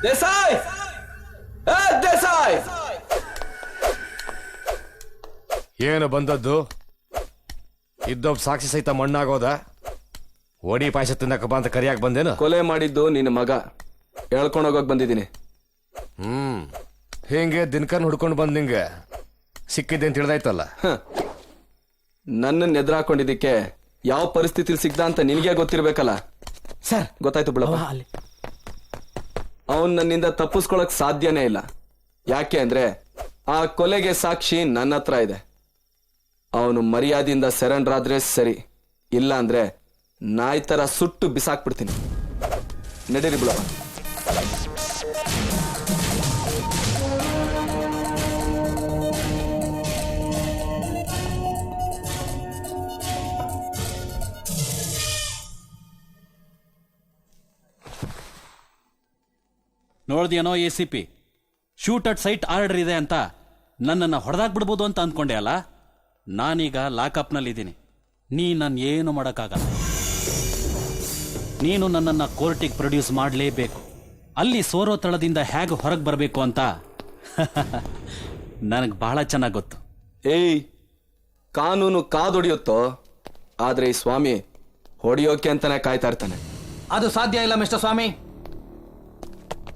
ದೇಸಾಯಿ, ದೇಸಾಯಿ, ಏನು ಬಂದದ್ದು? ಇದ್ದೊಬ್ಬ ಸಾಕ್ಷಿ ಸಹಿತ ಮಣ್ಣಾಗೋದ? ಓಡಿ ಪಾಯಸ ತಿನ್ನಕ ಬಾ ಅಂತ ಕರಿಯಾಕ್ ಬಂದೇನು? ಕೊಲೆ ಮಾಡಿದ್ದು ನಿನ್ನ ಮಗ, ಹೇಳ್ಕೊಂಡೋಗಕ್ ಬಂದಿದ್ದೀನಿ. ಹಿಂಗೆ ದಿನಕರ್ನ ಹುಡ್ಕೊಂಡು ಬಂದ್ ನಿಂಗೆ ಸಿಕ್ಕಿದ್ದೆ ಅಂತ ತಿಳಿದಾಯ್ತಲ್ಲ. ನನ್ನನ್ನು ಎದುರಾಕೊಂಡಿದ್ದಕ್ಕೆ ಯಾವ ಪರಿಸ್ಥಿತಿಲಿ ಸಿಗ್ದ ಅಂತ ನಿನಗೆ ಗೊತ್ತಿರ್ಬೇಕಲ್ಲ. ಸರ್ ಗೊತ್ತಾಯ್ತು ಬಿಡಪ್ಪ. ಅವನ್ ನನ್ನಿಂದ ತಪ್ಪಿಸ್ಕೊಳಕ್ ಸಾಧ್ಯನೇ ಇಲ್ಲ. ಯಾಕೆ ಅಂದ್ರೆ ಆ ಕೊಲೆಗೆ ಸಾಕ್ಷಿ ನನ್ನ ಹತ್ರ ಇದೆ. ಅವನು ಮರ್ಯಾದೆಯಿಂದ ಸರೆಂಡರ್ ಆದ್ರೆ ಸರಿ, ಇಲ್ಲ ಅಂದ್ರೆ ನಾಯಿ ತರ ಸುಟ್ಟು ಬಿಸಾಕ್ಬಿಡ್ತೀನಿ. ನಡೀರಿ ಬಿಡಪ್ಪ. ನೋಡ್ದೇನೋ ACP, shoot at site order ಇದೆ ಅಂತ ನನ್ನನ್ನು ಹೊಡೆದಾಕ್ಬಿಡ್ಬೋದು ಅಂತ ಅಂದ್ಕೊಂಡೆ ಅಲ್ಲ. ನಾನೀಗ ಲಾಕಪ್ನಲ್ಲಿದ್ದೀನಿ. ನೀ ನನ್ನ ಏನು ಮಾಡೋಕ್ಕಾಗಲ್ಲ. ನೀನು ನನ್ನನ್ನು ಕೋರ್ಟಿಗೆ ಪ್ರೊಡ್ಯೂಸ್ ಮಾಡಲೇಬೇಕು. ಅಲ್ಲಿ ಸೋರೋ ತಳದಿಂದ ಹೇಗೆ ಹೊರಗೆ ಬರಬೇಕು ಅಂತ ನನಗೆ ಬಹಳ ಚೆನ್ನಾಗಿ ಗೊತ್ತು. ಏಯ್, ಕಾನೂನು ಕಾದೊಡಿಯುತ್ತೋ, ಆದ್ರೆ ಈ ಸ್ವಾಮಿ ಹೊಡಿಯೋಕೆ ಅಂತಾನೆ ಕಾಯ್ತಾ ಇರ್ತಾನೆ. ಅದು ಸಾಧ್ಯ ಇಲ್ಲ ಮಿಸ್ಟರ್ ಸ್ವಾಮಿ.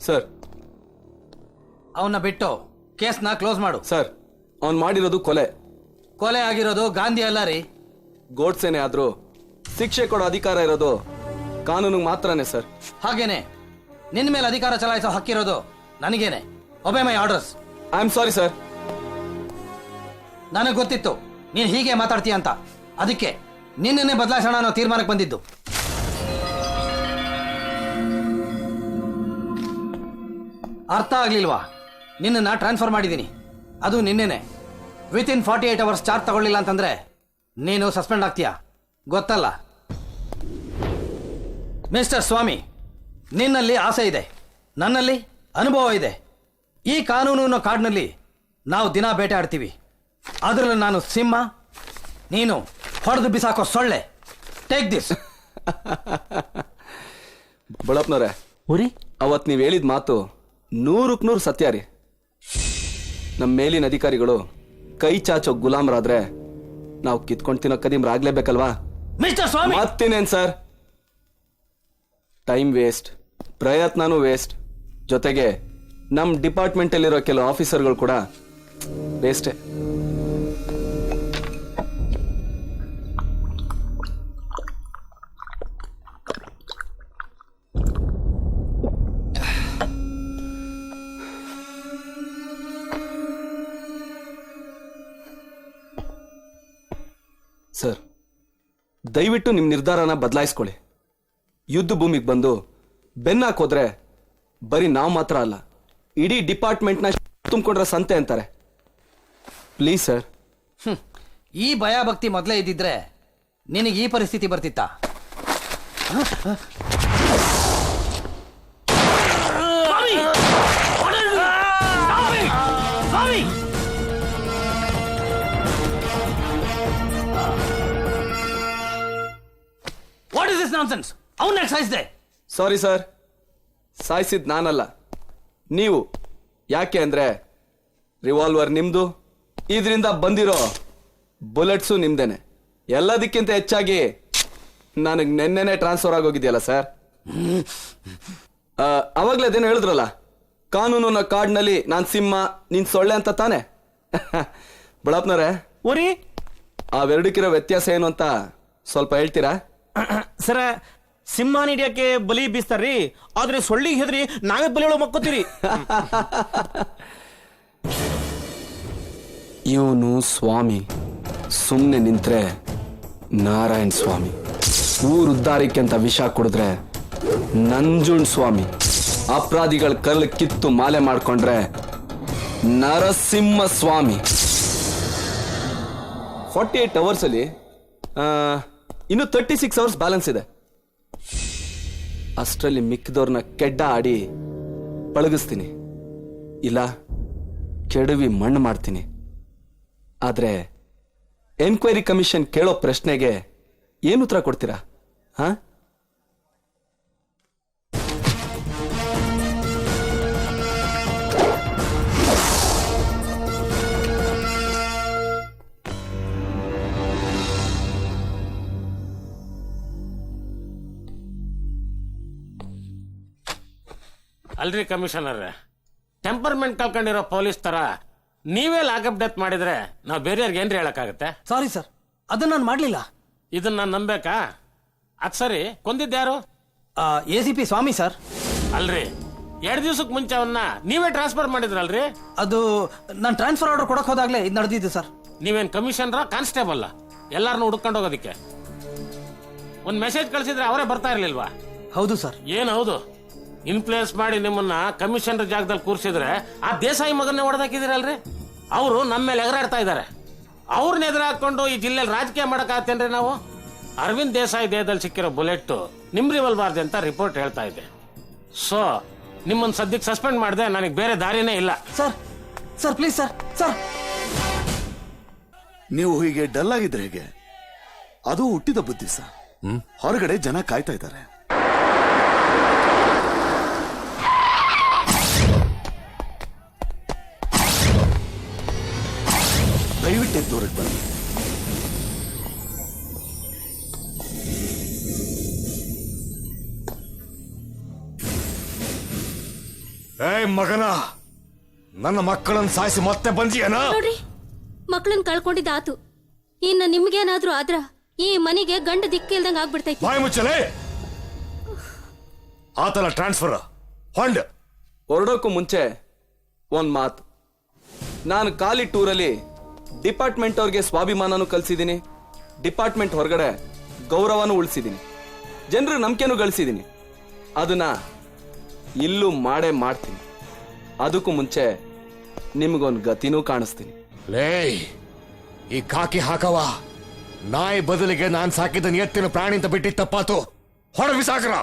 ಸರ್, ಅವನ್ನ ಬಿಟ್ಟು ಕೇಸ್ನ ಕ್ಲೋಸ್ ಮಾಡು. ಸರ್, ಅವನ್ ಮಾಡಿರೋದು ಕೊಲೆ. ಕೊಲೆ ಆಗಿರೋದು ಗಾಂಧಿ ಅಲ್ಲ ರೀ, ಗೋಡ್ಸೇನೆ. ಆದ್ರೂ ಶಿಕ್ಷೆ ಕೊಡೋ ಅಧಿಕಾರ ಇರೋದು ಕಾನೂನಿಗೆ ಮಾತ್ರನೇ ಸರ್. ಹಾಗೇನೆ ನಿನ್ನ ಮೇಲೆ ಅಧಿಕಾರ ಚಲಾಯಿಸೋ ಹಕ್ಕಿರೋದು ನನಗೇನೆ. Obey my orders. I am sorry sir. ನನಗೆ ಗೊತ್ತಿತ್ತು ನೀನು ಹೀಗೆ ಮಾತಾಡ್ತೀಯ ಅಂತ, ಅದಕ್ಕೆ ನಿನ್ನನ್ನೇ ಬದಲಾಯಿಸೋಣ ಅನ್ನೋ ತೀರ್ಮಾನಕ್ಕೆ ಬಂದಿದ್ದು. ಅರ್ಥ ಆಗ್ಲಿಲ್ವಾ? ನಿನ್ನನ್ನು ಟ್ರಾನ್ಸ್ಫರ್ ಮಾಡಿದ್ದೀನಿ, ಅದು ನಿನ್ನೆನೆ. ವಿತಿನ್ 48 hours ಚಾರ್ಜ್ ತಗೊಳ್ಳಿಲ್ಲ ಅಂತಂದ್ರೆ ನೀನು ಸಸ್ಪೆಂಡ್ ಆಗ್ತೀಯಾ, ಗೊತ್ತಲ್ಲ? ಮಿಸ್ಟರ್ ಸ್ವಾಮಿ, ನಿನ್ನಲ್ಲಿ ಆಸೆ ಇದೆ, ನನ್ನಲ್ಲಿ ಅನುಭವ ಇದೆ. ಈ ಕಾನೂನು ಅನ್ನೋ ಕಾಡಿನಲ್ಲಿ ನಾವು ದಿನ ಬೇಟೆ ಆಡ್ತೀವಿ. ಅದರಲ್ಲಿ ನಾನು ಸಿಂಹ, ನೀನು ಹೊಡೆದು ಬಿಸಾಕೋ ಸೊಳ್ಳೆ. Take this. ಬಳಪ್ನವ್ರೆ, ಅವತ್ ನೀವ್ ಹೇಳಿದ ಮಾತು 100ಕ್ಕೆ 100 ಸತ್ಯ ರೀ. ನಮ್ಮ ಮೇಲಿನ ಅಧಿಕಾರಿಗಳು ಕೈ ಚಾಚೋ ಗುಲಾಮರಾದ್ರೆ ನಾವು ಕಿತ್ಕೊಂಡು ತಿನ್ನೋ ಕದೀಮ್ರಾಗ್ಲೇಬೇಕಲ್ವಾ? ಮಿಸ್ಟರ್ ಸ್ವಾಮಿ, ಮತ್ತಿನೇನ್ ಸರ್, ಟೈಮ್ ವೇಸ್ಟ್, ಪ್ರಯತ್ನನೂ ವೇಸ್ಟ್, ಜೊತೆಗೆ ನಮ್ ಡಿಪಾರ್ಟ್ಮೆಂಟ್ ಅಲ್ಲಿರೋ ಕೆಲವು ಆಫೀಸರ್ಗಳು ಕೂಡ ವೇಸ್ಟೇ. ಸರ್, ದಯವಿಟ್ಟು ನಿಮ್ಮ ನಿರ್ಧಾರನ ಬದಲಾಯಿಸ್ಕೊಳ್ಳಿ. ಯುದ್ಧ ಭೂಮಿಗೆ ಬಂದು ಬೆನ್ನಾಕೋದ್ರೆ ಬರೀ ನಾವು ಮಾತ್ರ ಅಲ್ಲ, ಇಡೀ ಡಿಪಾರ್ಟ್ಮೆಂಟ್ನ ತುಂಬಿಕೊಂಡ್ರೆ ಸಂತೆ ಅಂತಾರೆ. Please sir. ಈ ಭಯ ಭಕ್ತಿ ಮೊದಲೇ ಇದ್ದಿದ್ರೆ ನಿನಗೆ ಈ ಪರಿಸ್ಥಿತಿ ಬರ್ತಿತ್ತಾ? What is this nonsense? ಅವನ್ನ ಸಾಯಿಸಿದೆ. ಸಾರಿ ಸರ್, ಸಾಯಿಸಿದ್ ನಾನಲ್ಲ, ನೀವು. ಯಾಕೆ ಅಂದ್ರೆ ರಿವಾಲ್ವರ್ ನಿಮ್ದು, ಇದರಿಂದ ಬಂದಿರೋ ಬುಲೆಟ್ಸು ನಿಮ್ದೇನೆ. ಎಲ್ಲದಕ್ಕಿಂತ ಹೆಚ್ಚಾಗಿ ನನಗೆ ನೆನ್ನೆನೆ ಟ್ರಾನ್ಸ್ಫರ್ ಆಗೋಗಿದೆಯಲ್ಲ ಸರ್. ಅವಾಗ್ಲೇ ಅದೇನು ಹೇಳಿದ್ರಲ್ಲ, ಕಾನೂನಿನ ಕಾರ್ಡ್ನಲ್ಲಿ ನಾನ್ ಸಿಂಹ, ನೀನ್ ಸೊಳ್ಳೆ ಅಂತ ತಾನೆ? ಬಳಪ್ನವ್ರೆ, ಅವೆರಡಕ್ಕಿರೋ ವ್ಯತ್ಯಾಸ ಏನು ಅಂತ ಸ್ವಲ್ಪ ಹೇಳ್ತೀರಾ? ಸರ, ಸಿಂಹನ ಹಿಡಿಯಕ್ಕೆ ಬಲಿ ಬೀಸ್ತಾರ್ರಿ, ಆದ್ರೆ ಸೊಳ್ಳಿಗೆ ಹೆದ್ರಿ ನಾವೇ ಬಲಿ ಒಳಗೆ ಮಕ್ಕೋತೀರಿ. ಇವನು ಸ್ವಾಮಿ, ಸುಮ್ನೆ ನಿಂತ್ರೆ ನಾರಾಯಣ್ ಸ್ವಾಮಿ, ಊರು ಉದ್ಧಾರಕ್ಕೆ ಅಂತ ವಿಷ ಕುಡಿದ್ರೆ ನಂಜುಂಡ್ ಸ್ವಾಮಿ, ಅಪರಾಧಿಗಳ ಕರ್ಲು ಕಿತ್ತು ಮಾಲೆ ಮಾಡ್ಕೊಂಡ್ರೆ ನರಸಿಂಹ ಸ್ವಾಮಿ. 48 hours ಅಲ್ಲಿ ಇನ್ನು 36 hours ಬ್ಯಾಲೆನ್ಸ್ ಇದೆ. ಅಷ್ಟರಲ್ಲಿ ಮಿಕ್ಕಿದವ್ರನ್ನ ಕೆಡ್ಡ ಆಡಿ ಪಳಗಿಸ್ತೀನಿ, ಇಲ್ಲ ಕೆಡವಿ ಮಣ್ಣು ಮಾಡ್ತೀನಿ. ಆದ್ರೆ ಎನ್ಕ್ವೈರಿ ಕಮಿಷನ್ ಕೇಳೋ ಪ್ರಶ್ನೆಗೆ ಏನು ಉತ್ತರ ಕೊಡ್ತೀರಾ? ಹಾ, ಅಲ್ರಿ ಕಮಿಷನರ್, ಟೆಂಪರ್ಮೆಂಟ್ ಕಳ್ಕೊಂಡಿರೋ ಪೊಲೀಸ್ ತರ ನೀವೇ ಲಾಕಪ್ ಡೆತ್ ಮಾಡಿದ್ರೆ ನಾವು ಬೇರೆಯವ್ರಿಗೆ ಏನ್ರಿ ಹೇಳಕ್ಕಾಗತ್ತೆ? ಸಾರಿ ಸರ್, ಅದನ್ನ ನಾನು ಮಾಡ್ಲಿಲ್ಲ. ಇದನ್ನ ನಾನು ನಂಬೇಕಾ? ಅದ್ ಸರಿ, ಕೊಂದಿದ್ಯಾರು? ACP ಸ್ವಾಮಿ ಸರ್. ಅಲ್ರಿ, 2 ದಿವಸಕ್ಕೆ ಮುಂಚೆ ಅವನ್ನ ನೀವೇ ಟ್ರಾನ್ಸ್ಫರ್ ಮಾಡಿದ್ರಲ್ರಿ? ಅದು ನಾನು ಟ್ರಾನ್ಸ್ಫರ್ ಆರ್ಡರ್ ಕೊಡಕ್ ಹೋದಾಗ್ಲೇ ಇದು ನಡೆದಿದ್ದು ಸರ್. ನೀವೇನ್ ಕಮಿಷನರ ಕಾನ್ಸ್ಟೇಬಲ್ ಎಲ್ಲಾರನ್ನೂ ಹುಡ್ಕೊಂಡು ಹೋಗೋದಿಕ್ಕೆ? ಒಂದ್ ಮೆಸೇಜ್ ಕಳ್ಸಿದ್ರೆ ಅವರೇ ಬರ್ತಾ ಇರ್ಲಿಲ್ವಾ? ಹೌದು ಸರ್. ಏನ್ ಹೌದು? ಇನ್ಫ್ಲೂಯೆನ್ಸ್ ಮಾಡಿ ನಿಮ್ಮನ್ನ ಕಮಿಷನರ್ ಜಾಗದಲ್ಲಿ ಕೂರ್ಸಿದ್ರೆ ಆ ದೇಸಾಯಿ ಮಗನ್ನೇ ಹೊಡೆದಾಕಿದಿರಲ್ರಿ? ಅವರು ನಮ್ಮ ಮೇಲೆ ಎಗರಾಡ್ತಾ ಇದ್ದಾರೆ. ಅವ್ರನ್ನ ಎದುರು ಹಾಕೊಂಡು ಈ ಜಿಲ್ಲೆಯಲ್ಲಿ ರಾಜಕೀಯ ಮಾಡಕ್ಕಾಗತ್ತೇನ್ರಿ ನಾವು? ಅರವಿಂದ್ ದೇಸಾಯಿ ದೇಹದಲ್ಲಿ ಸಿಕ್ಕಿರೋ ಬುಲೆಟ್ ನಿಮ್ ರಿವಲ್ವಾರ್ದೆ ಅಂತ ರಿಪೋರ್ಟ್ ಹೇಳ್ತಾ ಇದೆ. ಸೊ ನಿಮ್ಮನ್ನ ಸದ್ಯಕ್ಕೆ ಸಸ್ಪೆಂಡ್ ಮಾಡಿದೆ, ನನಗೆ ಬೇರೆ ದಾರಿನೇ ಇಲ್ಲ. Sir sir please sir. Sir ನೀವು ಹೀಗೆ ಡಲ್ ಆಗಿದ್ರೆ ಹೇಗೆ? ಅದು ಹುಟ್ಟಿದ ಬುದ್ಧಿ ಸರ್. ಹೊರಗಡೆ ಜನ ಕಾಯ್ತಾ ಇದ್ದಾರೆ. ದಯವಿಟ್ಟು ದೂರಕ್ಕೆ ಬನ್ನಿ. ಏಯ್ ಮಗನ, ನನ್ನ ಮಕ್ಕಳನ್ನ ಸಾಯಿಸಿ ಮತ್ತೆ ಬಂದಿಯೇನ? ನೋಡ್ರಿ, ಮಕ್ಕಳನ್ನ ಕಳ್ಕೊಂಡಿದ್ದಾತು. ಇನ್ನ ನಿಮ್ಗೇನಾದ್ರೂ ಆದ್ರ ಈ ಮನೆಗೆ ಗಂಡ ದಿಕ್ಕಿಲ್ದಂಗ ಆಗ್ಬಿಡ್ತೈತಿ. ಬಾಯಿ ಮುಚ್ಚಲೇ. ಆತನ ಟ್ರಾನ್ಸ್ಫರ್ ಹೊಂಡ್. ಹೊರಡೋಕ್ಕೂ ಮುಂಚೆ ಒಂದ್ ಮಾತು. ನಾನು ಖಾಲಿ ಟೂರಲ್ಲಿ ಡಿಪಾರ್ಟ್ಮೆಂಟ್ ಅವ್ರಿಗೆ ಸ್ವಾಭಿಮಾನನೂ ಕಲ್ಸಿದ್ದೀನಿ, ಡಿಪಾರ್ಟ್ಮೆಂಟ್ ಹೊರಗಡೆ ಗೌರವನೂ ಉಳಿಸಿದ್ದೀನಿ, ಜನರ ನಂಬಿಕೆನೂ ಗಳಿಸಿದ್ದೀನಿ. ಅದನ್ನ ಇಲ್ಲೂ ಮಾಡೇ ಮಾಡ್ತೀನಿ. ಅದಕ್ಕೂ ಮುಂಚೆ ನಿಮ್ಗೊಂದು ಗತಿನೂ ಕಾಣಿಸ್ತೀನಿ. ಲೇ, ಈ ಕಾಕಿ ಹಾಕವ ನಾಯಿ ಬದಲಿಗೆ ನಾನ್ ಸಾಕಿದ ಎತ್ತಿನ ಪ್ರಾಣಿ ಅಂತ ಬಿಟ್ಟಿದ್ ತಪ್ಪಾತು. ಹೊರ ಬಿಸಾಕ್ರ.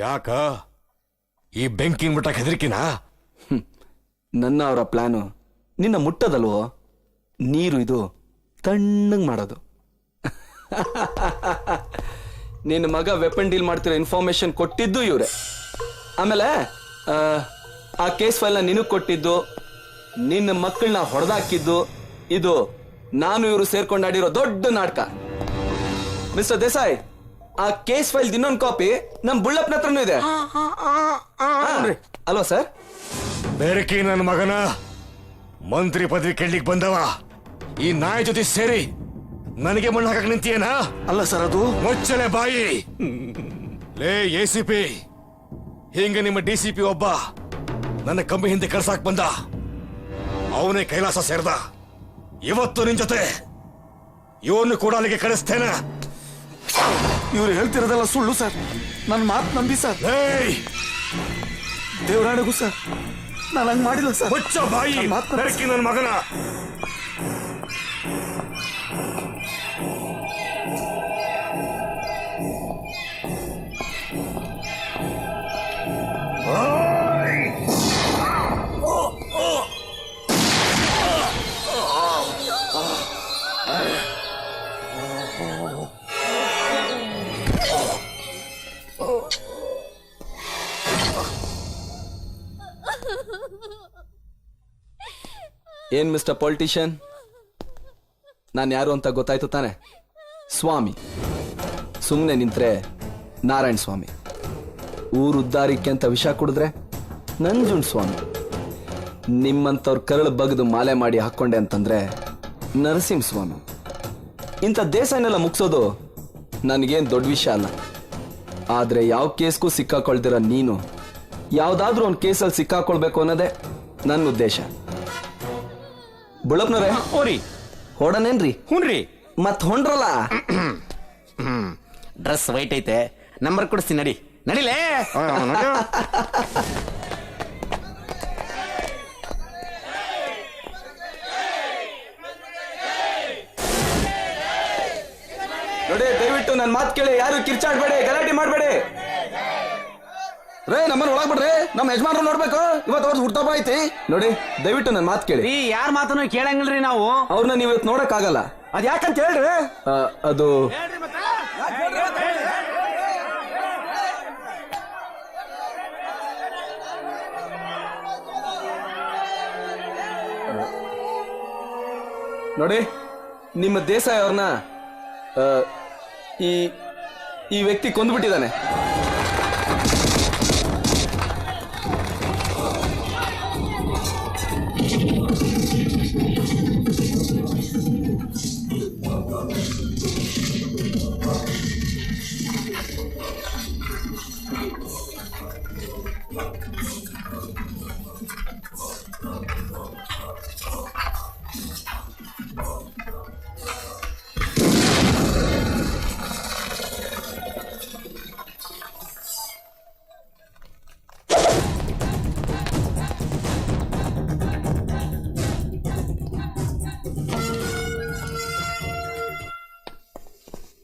ಯಾಕ ಈ ಬೆಂಕಿನ ಮುಟ್ಟಕ್ ಹೆದರಿಕಿನ? ನನ್ನ ಅವರ ಪ್ಲಾನು ನಿನ್ನ ಮುಟ್ಟದಲ್ವೋ, ನೀರು ಇದು ತಣ್ಣಗ್ ಮಾಡೋದು. ನಿನ್ನ ಮಗ ವೆಪನ್ ಡೀಲ್ ಮಾಡ್ತಿರೋ ಇನ್ಫಾರ್ಮೇಶನ್ ಕೊಟ್ಟಿದ್ದು ಇವ್ರೆ. ಆಮೇಲೆ ಆ ಕೇಸ್ ಫೈಲ್ನ ನಿನಗ್ ಕೊಟ್ಟಿದ್ದು, ನಿನ್ನ ಮಕ್ಕಳನ್ನ ಹೊಡೆದಾಕಿದ್ದು, ಇದು ನಾನು ಇವರು ಸೇರ್ಕೊಂಡಾಡಿರೋ ದೊಡ್ಡ ನಾಟಕ. ಮಿಸ್ಟರ್ ದೇಸಾಯಿ, ಆ ಕೇಸ್ ಫೈಲ್ ಇನ್ನೊಂದು ಕಾಪಿ ನಮ್ ಬುಳ್ಳಪ್ಪನ ಹತ್ರನೂ ಇದೆ. ಅಲ್ವಾ ಸರ್? ಬೇರೆಕಿ ನನ್ನ ಮಗನ ಮಂತ್ರಿ ಪದವಿ ಕೇಳಲಿಕ್ಕೆ ಬಂದವ ಈ ನಾಯಿ ಜೊತೆ ಸೇರಿ ನನಗೆ ಮಣ್ಣು ಹಾಕಕ್ ನಿಂತಿಯೇನ? ಅಲ್ಲ ಸರ್, ಅದು ಮುಚ್ಚಲೆ ಬಾಯಿ. ಲೇ ACP, ಹಿಂಗೆ ನಿಮ್ಮ DCP ಒಬ್ಬ ನನ್ನ ಕಂಬಿ ಹಿಂದೆ ಕಳ್ಸಾಕ್ ಬಂದ. ಅವನೇ ಕೈಲಾಸ ಸೇರ್ದ. ಇವತ್ತು ನಿನ್ ಜೊತೆ ಇವನು ಕೂಡ ಅಲ್ಲಿಗೆ ಕಳಿಸ್ತೇನೆ. ಇವ್ರು ಹೇಳ್ತಿರೋದೆಲ್ಲ ಸುಳ್ಳು ಸರ್. ನನ್ನ ಮಾತು ನಂಬಿ ಸರ್. ಏಯ್, ದೇವರಾಣೆಗೂ ಸರ್, ನಾನು ಹಂಗ್ ಮಾಡಿಲ್ಲ ಸರ್. ಮುಚ್ಚ ಬಾಯಿ. ನನ್ ಮಾತ್ ನಂಬಿ. ಬೆರಕಿ ನನ್ನ ಮಗನ. ಏನ್ ಮಿಸ್ಟರ್ ಪೊಲಿಟಿಷಿಯನ್, ನಾನು ಯಾರು ಅಂತ ಗೊತ್ತಾಯ್ತು ತಾನೆ? ಸ್ವಾಮಿ. ಸುಮ್ಮನೆ ನಿಂತ್ರೆ ನಾರಾಯಣ ಸ್ವಾಮಿ, ಊರು ಉದ್ದಾರಿಕೆ ಅಂತ ವಿಷ ಕುಡಿದ್ರೆ ನಂಜುಂಡ್ ಸ್ವಾಮಿ, ನಿಮ್ಮಂಥವ್ರ ಕರಳು ಬಗ್ದು ಮಾಲೆ ಮಾಡಿ ಹಾಕ್ಕೊಂಡೆ ಅಂತಂದ್ರೆ ನರಸಿಂಹ ಸ್ವಾಮಿ. ಇಂಥ ದೇಸಾಯಿನೆಲ್ಲ ಮುಗಿಸೋದು ನನಗೇನು ದೊಡ್ಡ ವಿಷಯ ಅಲ್ಲ. ಆದ್ರೆ ಯಾವ ಕೇಸ್ಗೂ ಸಿಕ್ಕಾಕೊಳ್ದಿರ ನೀನು ಯಾವ್ದಾದ್ರೂ ಒಂದು ಕೇಸಲ್ಲಿ ಸಿಕ್ಕಾಕೊಳ್ಬೇಕು ಅನ್ನೋದೇ ನನ್ನ ಉದ್ದೇಶ. ಬುಳ್ಳಪ್ಪನವ್ರೆ, ಓರಿ ಹೊಡನೇನ್ರಿ? ಹುನ್ರಿ. ಮತ್ ಹೊಂಡ್ರಲ್ಲ. ಡ್ರೆಸ್ ವೈಟ್ ಐತೆ, ನಂಬರ್ ಕೊಡಿಸ್ತೀನಿ, ನಡಿ ನಡಿಲೇ. ನೋಡಿ, ದಯವಿಟ್ಟು ನನ್ನ ಮಾತು ಕೇಳಿ, ಯಾರು ಕಿರ್ಚಾಡ್ಬೇಡಿ, ಗಲಾಟೆ ಮಾಡ್ಬೇಡಿ. ರೇ, ನಮ್ಮನ್ನ ಒಳಗ್ ಬಿಡ್ರಿ, ನಮ್ಮ ಯಜಮಾನ್ರು ನೋಡ್ಬೇಕು. ಇವತ್ತು ಅವ್ರದ್ದು ಹುಟ್ಟಬ್ಬ ಐತಿ. ನೋಡಿ, ದಯವಿಟ್ಟು ನನ್ನ ಮಾತು ಕೇಳಿ. ಯಾರ ಮಾತನ್ನು ಕೇಳಂಗಿಲ್ರಿ ನಾವು. ಅವ್ರನ್ನ ನೀವು ಇವತ್ತು ನೋಡಕ್ ಆಗಲ್ಲ. ಅದ್ ಯಾಕಂತ ಹೇಳ್ರಿ. ಅದು ನೋಡಿ, ನಿಮ್ಮ ದೇಸಾಯಿ ಅವ್ರನ್ನ ಈ ವ್ಯಕ್ತಿ ಕೊಂದ್ಬಿಟ್ಟಿದ್ದಾನೆ.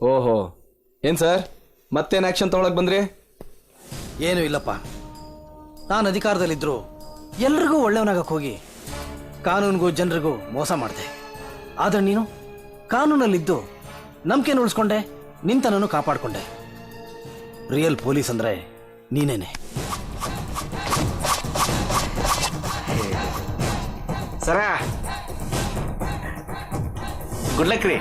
ಓಹೋ, ಏನ್ ಸರ್, ಮತ್ತೇನ್ ಆಕ್ಷನ್ ತಗೊಳಕ್ ಬಂದ್ರಿ? ಏನು ಇಲ್ಲಪ್ಪ, ನಾನು ಅಧಿಕಾರದಲ್ಲಿದ್ರು ಎಲ್ರಿಗೂ ಒಳ್ಳೆಯವನಾಗಕ್ಕೆ ಹೋಗಿ ಕಾನೂನಿಗೂ ಜನರಿಗೂ ಮೋಸ ಮಾಡಿದೆ. ಆದ್ರೆ ನೀನು ಕಾನೂನಲ್ಲಿದ್ದು ನಂಬಿಕೆ ಉಳಿಸ್ಕೊಂಡೆ, ನಿಂತನೂ ಕಾಪಾಡ್ಕೊಂಡೆ. ರಿಯಲ್ ಪೊಲೀಸ್ ಅಂದ್ರೆ ನೀನೇನೆ. ಸರ, ಗುಡ್ ಲಕ್ ರೀ.